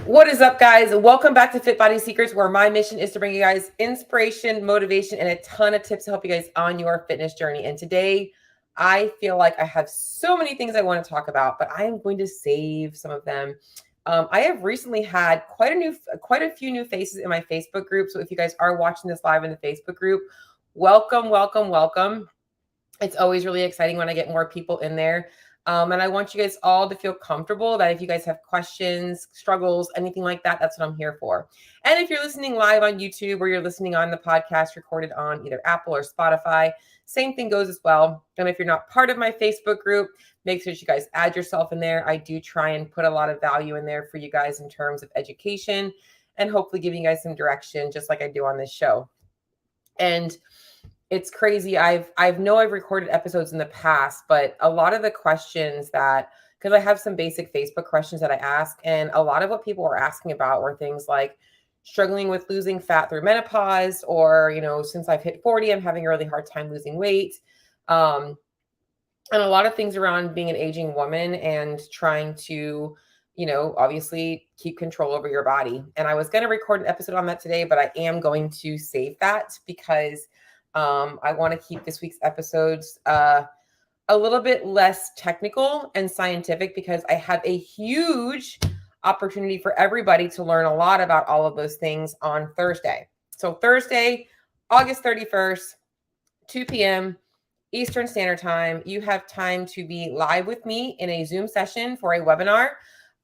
What is up, guys? Welcome back to Fit Body Secrets, where my mission is to bring you guys inspiration, motivation, and a ton of tips to help you guys on your fitness journey. And today, I feel like I have so many things I want to talk about, but I am going to save some of them. I have recently had quite a few new faces in my Facebook group. So if you guys are watching this live in the Facebook group, welcome, welcome, welcome. It's always really exciting when I get more people in there. And I want you guys all to feel comfortable that if you guys have questions, struggles, anything like that, that's what I'm here for. And if you're listening live on YouTube or you're listening on the podcast recorded on either Apple or Spotify, same thing goes as well. And if you're not part of my Facebook group, make sure you guys add yourself in there. I do try and put a lot of value in there for you guys in terms of education and hopefully giving you guys some direction, just like I do on this show. And it's crazy. I've recorded episodes in the past, but a lot of the questions because I have some basic Facebook questions that I ask, and a lot of what people were asking about were things like struggling with losing fat through menopause, or, since I've hit 40, I'm having a really hard time losing weight. And a lot of things around being an aging woman and trying to, obviously keep control over your body. And I was going to record an episode on that today, but I am going to save that because I want to keep this week's episodes a little bit less technical and scientific, because I have a huge opportunity for everybody to learn a lot about all of those things on Thursday. So Thursday, August 31st, 2 p.m. Eastern Standard Time, you have time to be live with me in a Zoom session for a webinar,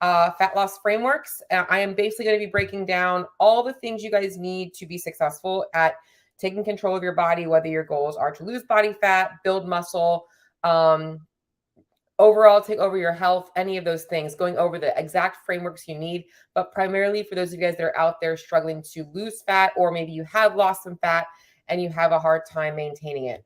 Fat Loss Frameworks. I am basically going to be breaking down all the things you guys need to be successful at taking control of your body, whether your goals are to lose body fat, build muscle, overall take over your health, any of those things, going over the exact frameworks you need, but primarily for those of you guys that are out there struggling to lose fat, or maybe you have lost some fat and you have a hard time maintaining it.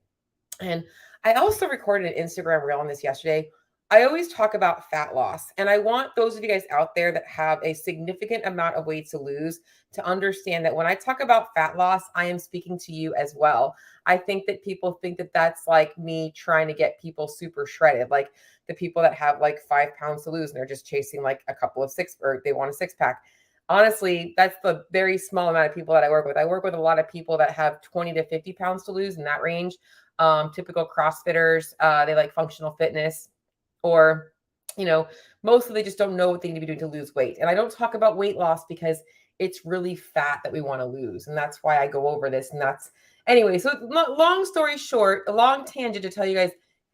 And I also recorded an Instagram reel on this yesterday. I always talk about fat loss, and I want those of you guys out there that have a significant amount of weight to lose to understand that when I talk about fat loss, I am speaking to you as well. I think that people think that that's like me trying to get people super shredded, like the people that have like 5 pounds to lose and they're just chasing like a couple of or they want a 6-pack. Honestly, that's the very small amount of people that I work with. I work with a lot of people that have 20 to 50 pounds to lose in that range. Typical CrossFitters, they like functional fitness, or, mostly they just don't know what they need to be doing to lose weight. And I don't talk about weight loss because it's really fat that we want to lose. And that's why I go over this. And anyway, so long story short, a long tangent to tell you guys,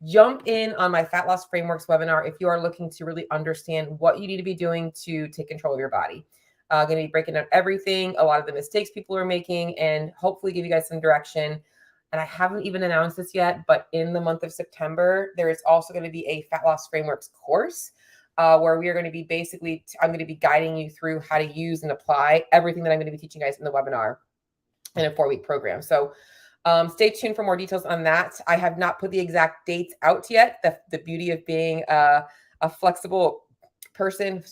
jump in on my Fat Loss Frameworks webinar if you are looking to really understand what you need to be doing to take control of your body. Going to be breaking down everything, a lot of the mistakes people are making, and hopefully give you guys some direction. And I haven't even announced this yet, but in the month of September, there is also going to be a Fat Loss Frameworks course where we are going to be I'm going to be guiding you through how to use and apply everything that I'm going to be teaching guys in the webinar in a 4-week program. So stay tuned for more details on that. I have not put the exact dates out yet. The beauty of being a flexible person,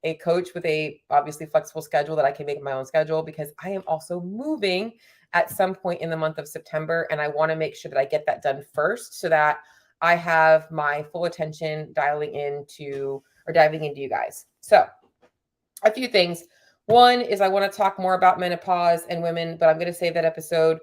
a coach with a obviously flexible schedule that I can make my own schedule, because I am also moving at some point in the month of September. And I want to make sure that I get that done first so that I have my full attention diving into you guys. So a few things. One is I want to talk more about menopause and women, but I'm going to save that episode.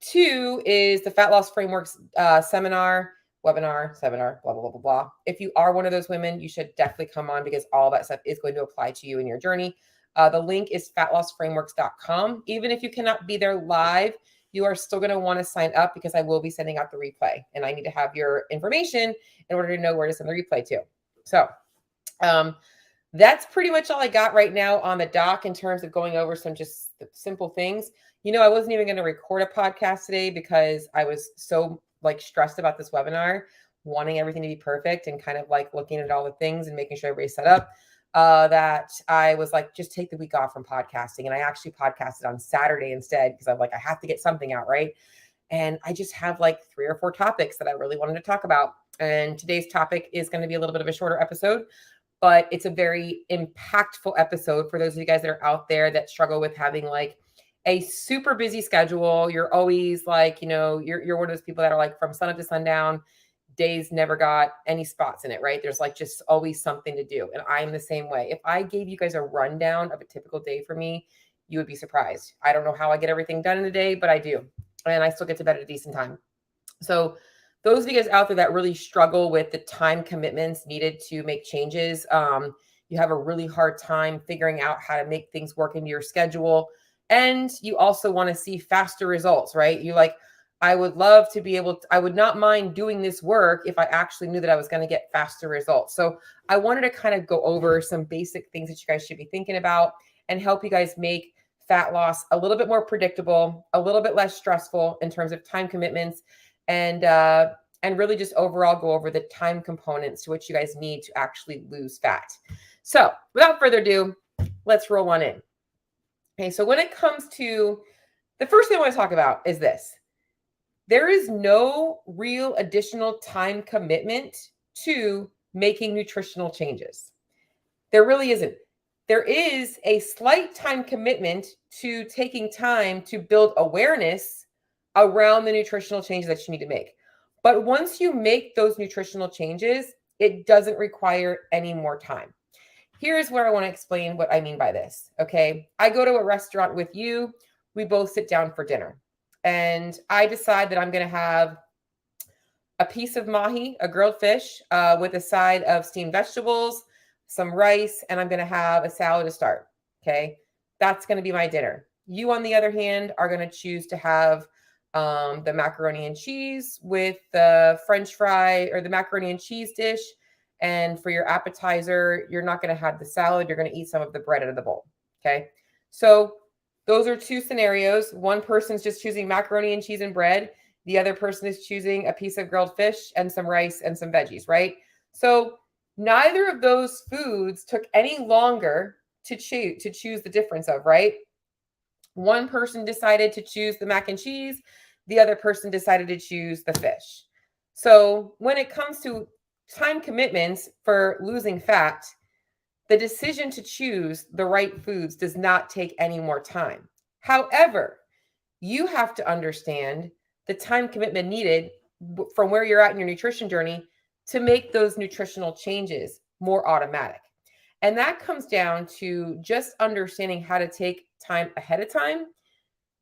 2 is the Fat Loss Frameworks webinar, blah, blah, blah, blah, blah. If you are one of those women, you should definitely come on, because all that stuff is going to apply to you in your journey. The link is fatlossframeworks.com. Even if you cannot be there live, you are still going to want to sign up, because I will be sending out the replay, and I need to have your information in order to know where to send the replay to. So that's pretty much all I got right now on the dock in terms of going over some just simple things. I wasn't even going to record a podcast today because I was so stressed about this webinar, wanting everything to be perfect and kind of looking at all the things and making sure everybody's set up, that I was just take the week off from podcasting. And I actually podcasted on Saturday instead, because I'm I have to get something out, right? And I just have 3 or 4 topics that I really wanted to talk about. And today's topic is going to be a little bit of a shorter episode, but it's a very impactful episode for those of you guys that are out there that struggle with having a super busy schedule. You're always you're one of those people that are from sun up to sundown, days never got any spots in it, right? There's like just always something to do. And I'm the same way. If I gave you guys a rundown of a typical day for me, you would be surprised. I don't know how I get everything done in a day, but I do. And I still get to bed at a decent time. So those of you guys out there that really struggle with the time commitments needed to make changes, you have a really hard time figuring out how to make things work into your schedule. And you also want to see faster results, right? You like, I would love to be able to, I would not mind doing this work if I actually knew that I was going to get faster results. So I wanted to kind of go over some basic things that you guys should be thinking about and help you guys make fat loss a little bit more predictable, a little bit less stressful in terms of time commitments, and really just overall go over the time components to which you guys need to actually lose fat. So without further ado, let's roll on in. Okay, so when it comes to the first thing I want to talk about is this. There is no real additional time commitment to making nutritional changes. There really isn't. There is a slight time commitment to taking time to build awareness around the nutritional changes that you need to make. But once you make those nutritional changes, it doesn't require any more time. Here's where I want to explain what I mean by this. Okay. I go to a restaurant with you. We both sit down for dinner. And I decide that I'm going to have a piece of mahi, a grilled fish, with a side of steamed vegetables, some rice, and I'm going to have a salad to start. Okay. That's going to be my dinner. You, on the other hand, are going to choose to have the macaroni and cheese with the French fry or the macaroni and cheese dish. And for your appetizer, you're not going to have the salad. You're going to eat some of the bread out of the bowl. Okay. So those are two scenarios. One person's just choosing macaroni and cheese and bread. The other person is choosing a piece of grilled fish and some rice and some veggies, right? So neither of those foods took any longer to choose the difference of, right? One person decided to choose the mac and cheese. The other person decided to choose the fish. So when it comes to time commitments for losing fat, the decision to choose the right foods does not take any more time. However, you have to understand the time commitment needed from where you're at in your nutrition journey to make those nutritional changes more automatic. And that comes down to just understanding how to take time ahead of time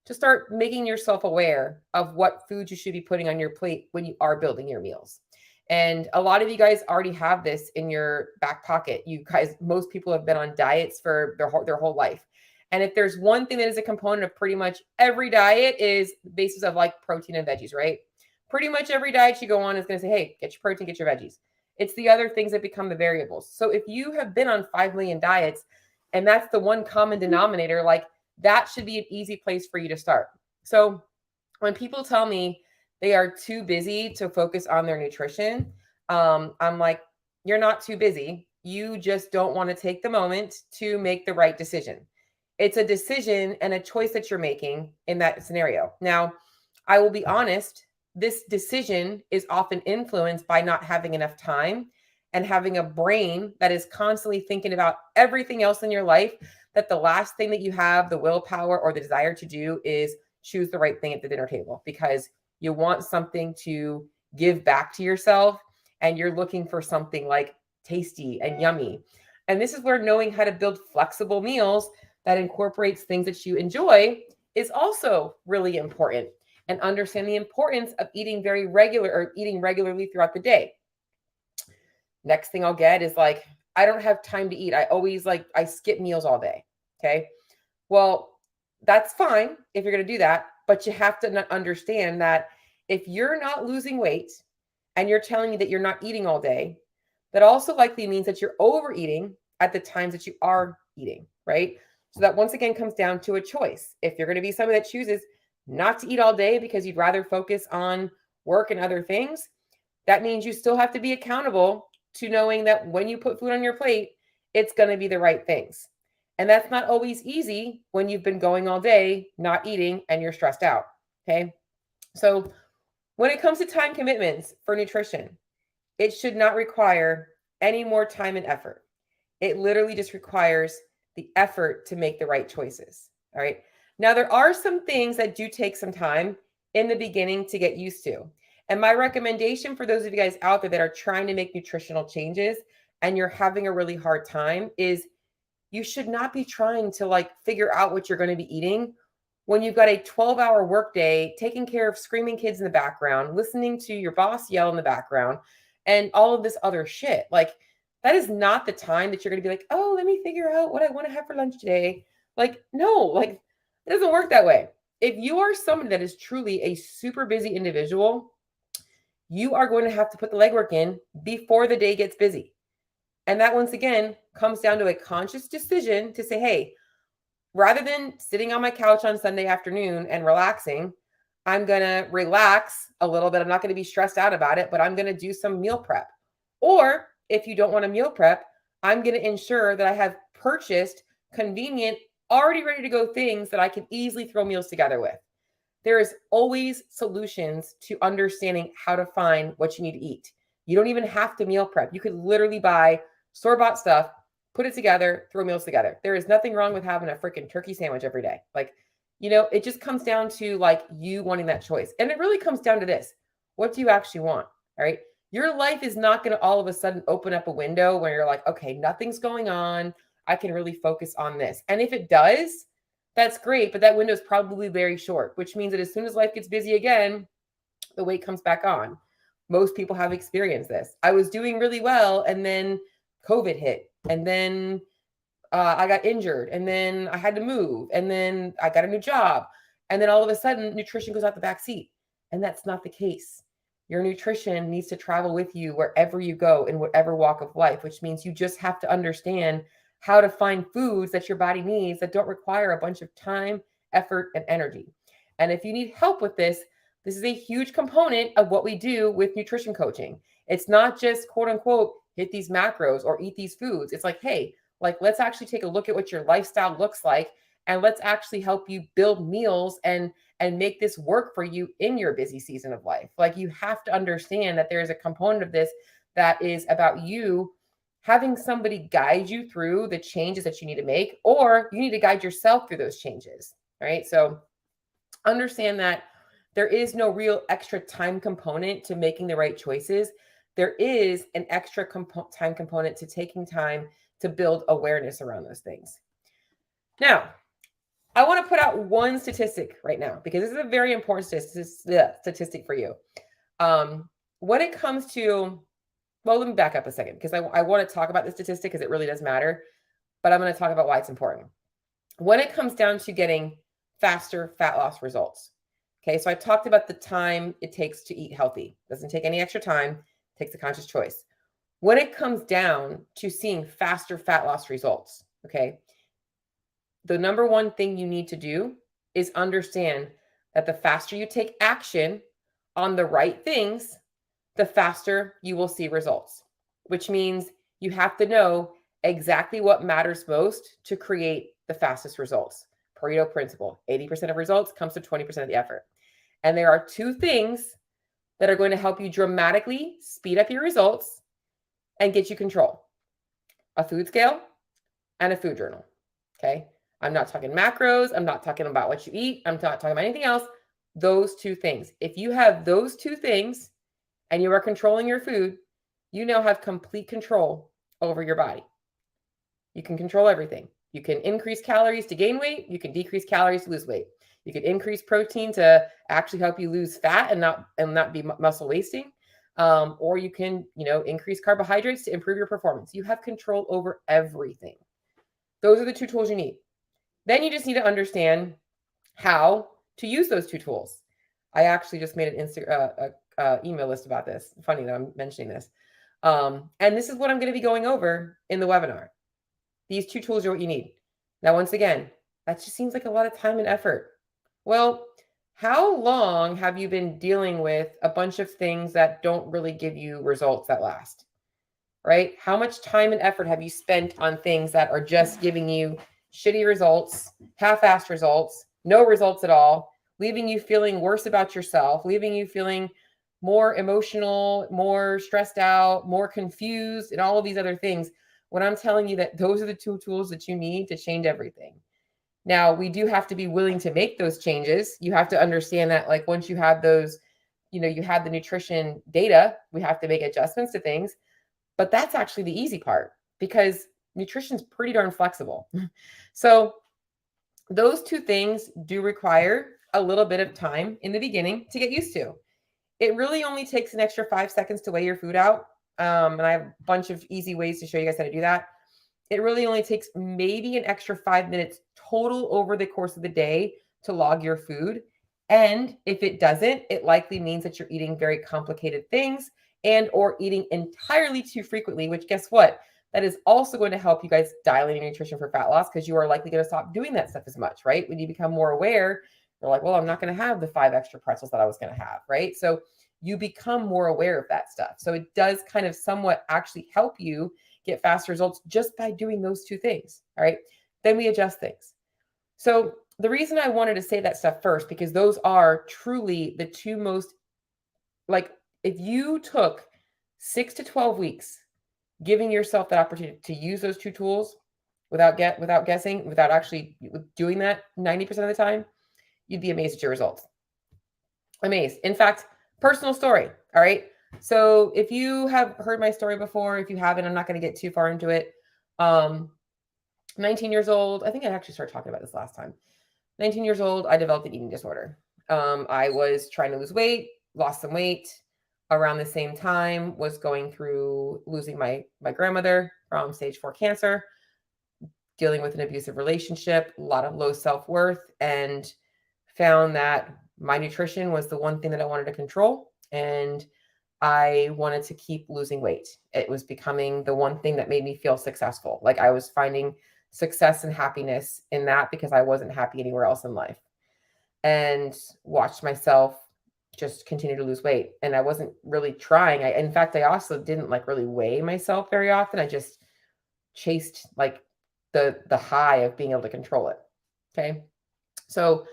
to start making yourself aware of what foods you should be putting on your plate when you are building your meals. And a lot of you guys already have this in your back pocket. You guys, most people have been on diets for their whole life. And if there's one thing that is a component of pretty much every diet is the basis of like protein and veggies, right? Pretty much every diet you go on is going to say, hey, get your protein, get your veggies. It's the other things that become the variables. So if you have been on 5 million diets and that's the one common denominator, like that should be an easy place for you to start. So when people tell me they are too busy to focus on their nutrition, I'm like, you're not too busy. You just don't want to take the moment to make the right decision. It's a decision and a choice that you're making in that scenario. Now, I will be honest, this decision is often influenced by not having enough time and having a brain that is constantly thinking about everything else in your life, that the last thing that you have the willpower or the desire to do is choose the right thing at the dinner table, because you want something to give back to yourself and you're looking for something like tasty and yummy. And this is where knowing how to build flexible meals that incorporates things that you enjoy is also really important, and understand the importance of eating regularly throughout the day. Next thing I'll get is like, I don't have time to eat. I skip meals all day. Okay. Well, that's fine if you're going to do that, but you have to understand that if you're not losing weight and you're telling me that you're not eating all day, that also likely means that you're overeating at the times that you are eating, right? So that once again comes down to a choice. If you're going to be somebody that chooses not to eat all day because you'd rather focus on work and other things, that means you still have to be accountable to knowing that when you put food on your plate, it's going to be the right things. And that's not always easy when you've been going all day, not eating, and you're stressed out. Okay. So when it comes to time commitments for nutrition, it should not require any more time and effort. It literally just requires the effort to make the right choices. All right. Now, there are some things that do take some time in the beginning to get used to. And my recommendation for those of you guys out there that are trying to make nutritional changes and you're having a really hard time is you should not be trying to like figure out what you're going to be eating when you've got a 12-hour workday, taking care of screaming kids in the background, listening to your boss yell in the background, and all of this other shit. Like, that is not the time that you're going to be like, oh, let me figure out what I want to have for lunch today. Like, no, like, it doesn't work that way. If you are somebody that is truly a super busy individual, you are going to have to put the legwork in before the day gets busy. And that, once again, comes down to a conscious decision to say, hey, rather than sitting on my couch on Sunday afternoon and relaxing, I'm going to relax a little bit. I'm not going to be stressed out about it, but I'm going to do some meal prep. Or if you don't want to meal prep, I'm going to ensure that I have purchased convenient, already ready to go things that I can easily throw meals together with. There is always solutions to understanding how to find what you need to eat. You don't even have to meal prep. You could literally buy store-bought stuff, put it together, throw meals together. There is nothing wrong with having a freaking turkey sandwich every day. Like, you know, it just comes down to like you wanting that choice. And it really comes down to this. What do you actually want? All right. Your life is not going to all of a sudden open up a window where you're like, okay, nothing's going on. I can really focus on this. And if it does, that's great. But that window is probably very short, which means that as soon as life gets busy again, the weight comes back on. Most people have experienced this. I was doing really well, and then COVID hit, and then I got injured, and then I had to move, and then I got a new job, and then all of a sudden nutrition goes out the back seat. And that's not the case. Your nutrition needs to travel with you wherever you go in whatever walk of life, which means you just have to understand how to find foods that your body needs that don't require a bunch of time, effort, and energy. And if you need help with this, this is a huge component of what we do with nutrition coaching. It's not just quote unquote, hit these macros or eat these foods. It's like, hey, like, let's actually take a look at what your lifestyle looks like, and let's actually help you build meals and make this work for you in your busy season of life. Like, you have to understand that there's a component of this that is about you having somebody guide you through the changes that you need to make, or you need to guide yourself through those changes. Right. So understand that there is no real extra time component to making the right choices. There is an extra time component to taking time to build awareness around those things. Now, I want to put out one statistic right now, because this is a very important statistic for you. When it comes to, well, let me back up a second, because I want to talk about this statistic because it really does matter, but I'm going to talk about why it's important. When it comes down to getting faster fat loss results, okay, so I talked about the time it takes to eat healthy. It doesn't take any extra time, it takes a conscious choice. When it comes down to seeing faster fat loss results, okay, the number one thing you need to do is understand that the faster you take action on the right things, the faster you will see results, which means you have to know exactly what matters most to create the fastest results. Pareto principle, 80% of results comes to 20% of the effort. And there are two things that are going to help you dramatically speed up your results and get you control: a food scale and a food journal. Okay. I'm not talking macros. I'm not talking about what you eat. I'm not talking about anything else. Those two things. If you have those two things and you are controlling your food, you now have complete control over your body. You can control everything. You can increase calories to gain weight. You can decrease calories to lose weight. You can increase protein to actually help you lose fat and not be muscle wasting. Or you can, increase carbohydrates to improve your performance. You have control over everything. Those are the two tools you need. Then you just need to understand how to use those two tools. I actually just made an email list about this. Funny that I'm mentioning this. And this is what I'm going to be going over in the webinar. These two tools are what you need. Now, once again, that just seems like a lot of time and effort. Well, how long have you been dealing with a bunch of things that don't really give you results that last? Right? How much time and effort have you spent on things that are just giving you shitty results, half-assed results, no results at all, leaving you feeling worse about yourself, leaving you feeling more emotional, more stressed out, more confused, and all of these other things, when I'm telling you that those are the two tools that you need to change everything. Now, we do have to be willing to make those changes. You have to understand that, like, once you have those you have the nutrition data, we have to make adjustments to things, but that's actually the easy part because nutrition's pretty darn flexible. So those two things do require a little bit of time in the beginning to get used to. It really only takes an extra 5 seconds to weigh your food out. And I have a bunch of easy ways to show you guys how to do that. It really only takes maybe an extra 5 minutes total over the course of the day to log your food. And if it doesn't, it likely means that you're eating very complicated things and or eating entirely too frequently, which guess what? That is also going to help you guys dial in your nutrition for fat loss because you are likely going to stop doing that stuff as much, right? When you become more aware, you're like, well, I'm not going to have the 5 extra pretzels that I was going to have, right? So you become more aware of that stuff. So it does kind of somewhat actually help you get fast results just by doing those two things. All right. Then we adjust things. So the reason I wanted to say that stuff first, because those are truly the two most, like, if you took 6 to 12 weeks, giving yourself that opportunity to use those two tools without guessing, without actually doing that 90% of the time, you'd be amazed at your results. Amazed. In fact, personal story. All right. So if you have heard my story before, if you haven't, I'm not going to get too far into it. 19 years old. I think I actually started talking about this last time. 19 years old, I developed an eating disorder. I was trying to lose weight, lost some weight around the same time, was going through losing my grandmother from stage 4 cancer, dealing with an abusive relationship, a lot of low self-worth, and found that my nutrition was the one thing that I wanted to control. And I wanted to keep losing weight. It was becoming the one thing that made me feel successful. Like I was finding success and happiness in that because I wasn't happy anywhere else in life. And watched myself just continue to lose weight. And I wasn't really trying. In fact, I also didn't like really weigh myself very often. I just chased like the high of being able to control it. Okay. So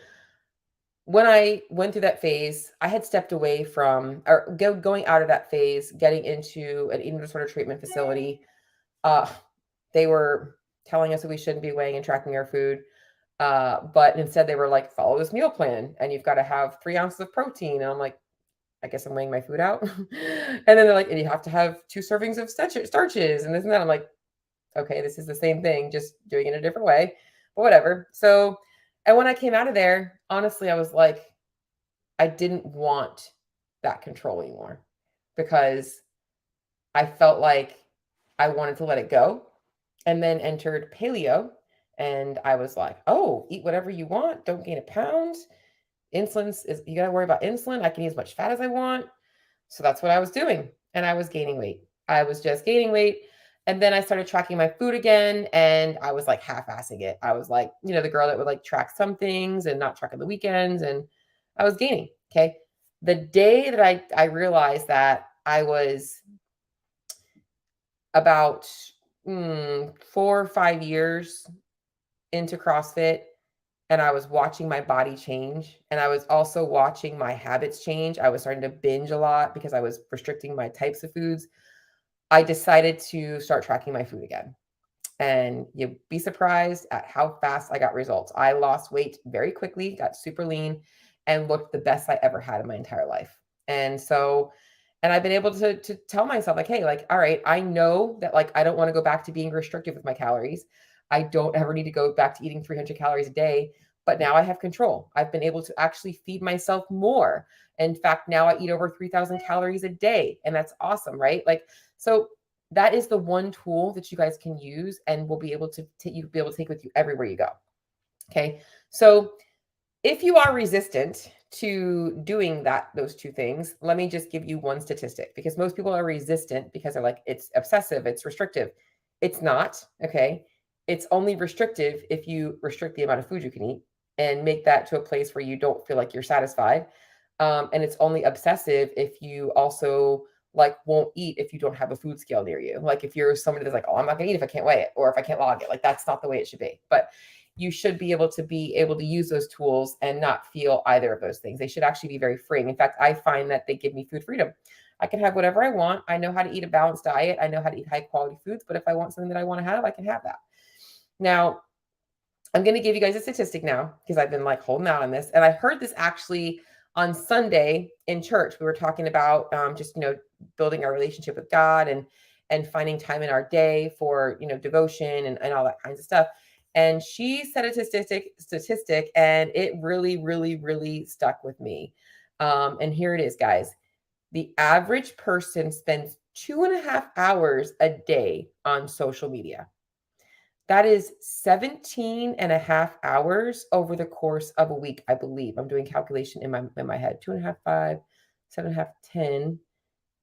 when I went through that phase, I had stepped away from, or going out of that phase, getting into an eating disorder treatment facility. They were telling us that we shouldn't be weighing and tracking our food. But instead they were like, follow this meal plan and you've got to have 3 ounces of protein. And I'm like, I guess I'm weighing my food out. And then they're like, and you have to have 2 servings of starches and this and that. I'm like, okay, this is the same thing, just doing it a different way, but whatever. So, and when I came out of there, honestly, I was like, I didn't want that control anymore because I felt like I wanted to let it go, and then entered paleo. And I was like, oh, eat whatever you want. Don't gain a pound. Insulin's is, you got to worry about insulin. I can eat as much fat as I want. So that's what I was doing. And I was gaining weight. I was just gaining weight. And then I started tracking my food again. And I was like half-assing it. I was like, the girl that would like track some things and not track on the weekends. And I was gaining. Okay. The day that I realized that I was about 4 or 5 years into CrossFit, and I was watching my body change, and I was also watching my habits change. I was starting to binge a lot because I was restricting my types of foods. I decided to start tracking my food again. And you'd be surprised at how fast I got results. I lost weight very quickly, got super lean, and looked the best I ever had in my entire life. And so, and I've been able to tell myself like, hey, like, all right, I know that like I don't want to go back to being restrictive with my calories. I don't ever need to go back to eating 300 calories a day, but now I have control. I've been able to actually feed myself more. In fact, now I eat over 3,000 calories a day, and that's awesome, right? Like, so that is the one tool that you guys can use and will be able to take with you everywhere you go. Okay. So if you are resistant to doing those two things, let me just give you one statistic, because most people are resistant because they're like, it's obsessive, it's restrictive. It's not. Okay. It's only restrictive if you restrict the amount of food you can eat and make that to a place where you don't feel like you're satisfied. And it's only obsessive if you also like won't eat if you don't have a food scale near you. Like if you're somebody that's like, oh, I'm not gonna eat if I can't weigh it or if I can't log it. Like that's not the way it should be. But you should be able to use those tools and not feel either of those things. They should actually be very freeing. In fact, I find that they give me food freedom. I can have whatever I want. I know how to eat a balanced diet. I know how to eat high quality foods, but if I want something that I want to have, I can have that. Now, I'm going to give you guys a statistic now because I've been like holding out on this. And I heard this actually On Sunday in church, we were talking about just, building our relationship with God and finding time in our day for, devotion and all that kinds of stuff. And she said a statistic, and it really, really, really stuck with me. And here it is, guys. The average person spends 2.5 hours a day on social media. That is 17 and a half hours over the course of a week, I believe. I'm doing calculation in my head. 2.5, 5, 7.5, 10,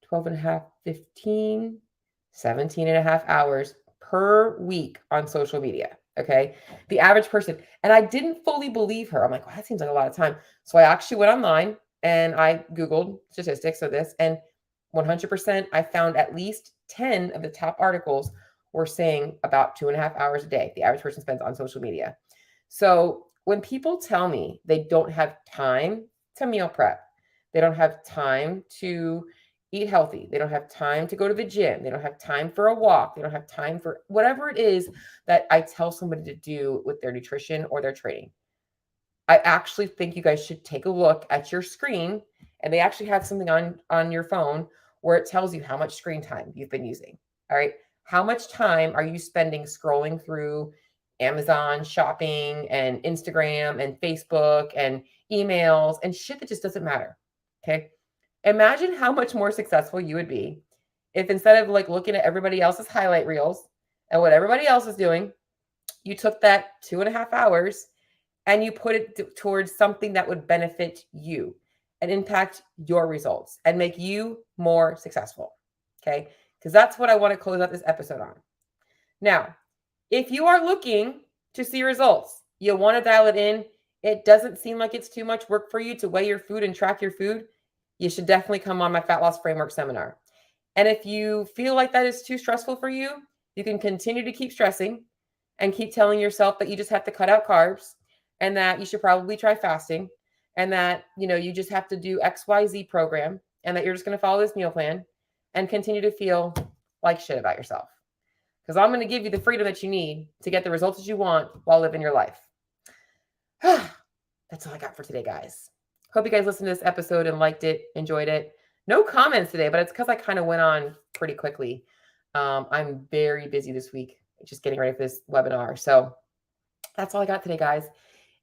12.5, 15, 17 and a half hours per week on social media. Okay. The average person. And I didn't fully believe her. I'm like, well, that seems like a lot of time. So I actually went online and I Googled statistics of this, and 100%, I found at least 10 of the top articles were saying about 2.5 hours a day the average person spends on social media. So when people tell me they don't have time to meal prep, they don't have time to eat healthy, they don't have time to go to the gym, they don't have time for a walk, they don't have time for whatever it is that I tell somebody to do with their nutrition or their training, I actually think you guys should take a look at your screen, and they actually have something on your phone where it tells you how much screen time you've been using. All right. How much time are you spending scrolling through Amazon shopping and Instagram and Facebook and emails and shit that just doesn't matter? Okay. Imagine how much more successful you would be if, instead of like looking at everybody else's highlight reels and what everybody else is doing, you took that 2.5 hours and you put it towards something that would benefit you and impact your results and make you more successful. Okay. Because that's what I want to close out this episode on. Now, if you are looking to see results, you want to dial it in, it doesn't seem like it's too much work for you to weigh your food and track your food, you should definitely come on my Fat Loss Framework seminar. And if you feel like that is too stressful for you, you can continue to keep stressing and keep telling yourself that you just have to cut out carbs and that you should probably try fasting and that, you just have to do XYZ program and that you're just going to follow this meal plan and continue to feel like shit about yourself. Because I'm going to give you the freedom that you need to get the results that you want while living your life. That's all I got for today, guys. Hope you guys listened to this episode and liked it, enjoyed it. No comments today, but it's because I kind of went on pretty quickly. I'm very busy this week, just getting ready for this webinar. So that's all I got today, guys.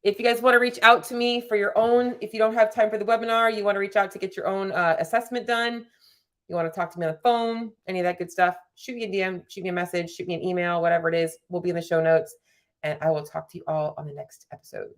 If you guys want to reach out to me for your own, if you don't have time for the webinar, you want to reach out to get your own assessment done, you want to talk to me on the phone, any of that good stuff, shoot me a DM, shoot me a message, shoot me an email, whatever it is, will be in the show notes. And I will talk to you all on the next episode.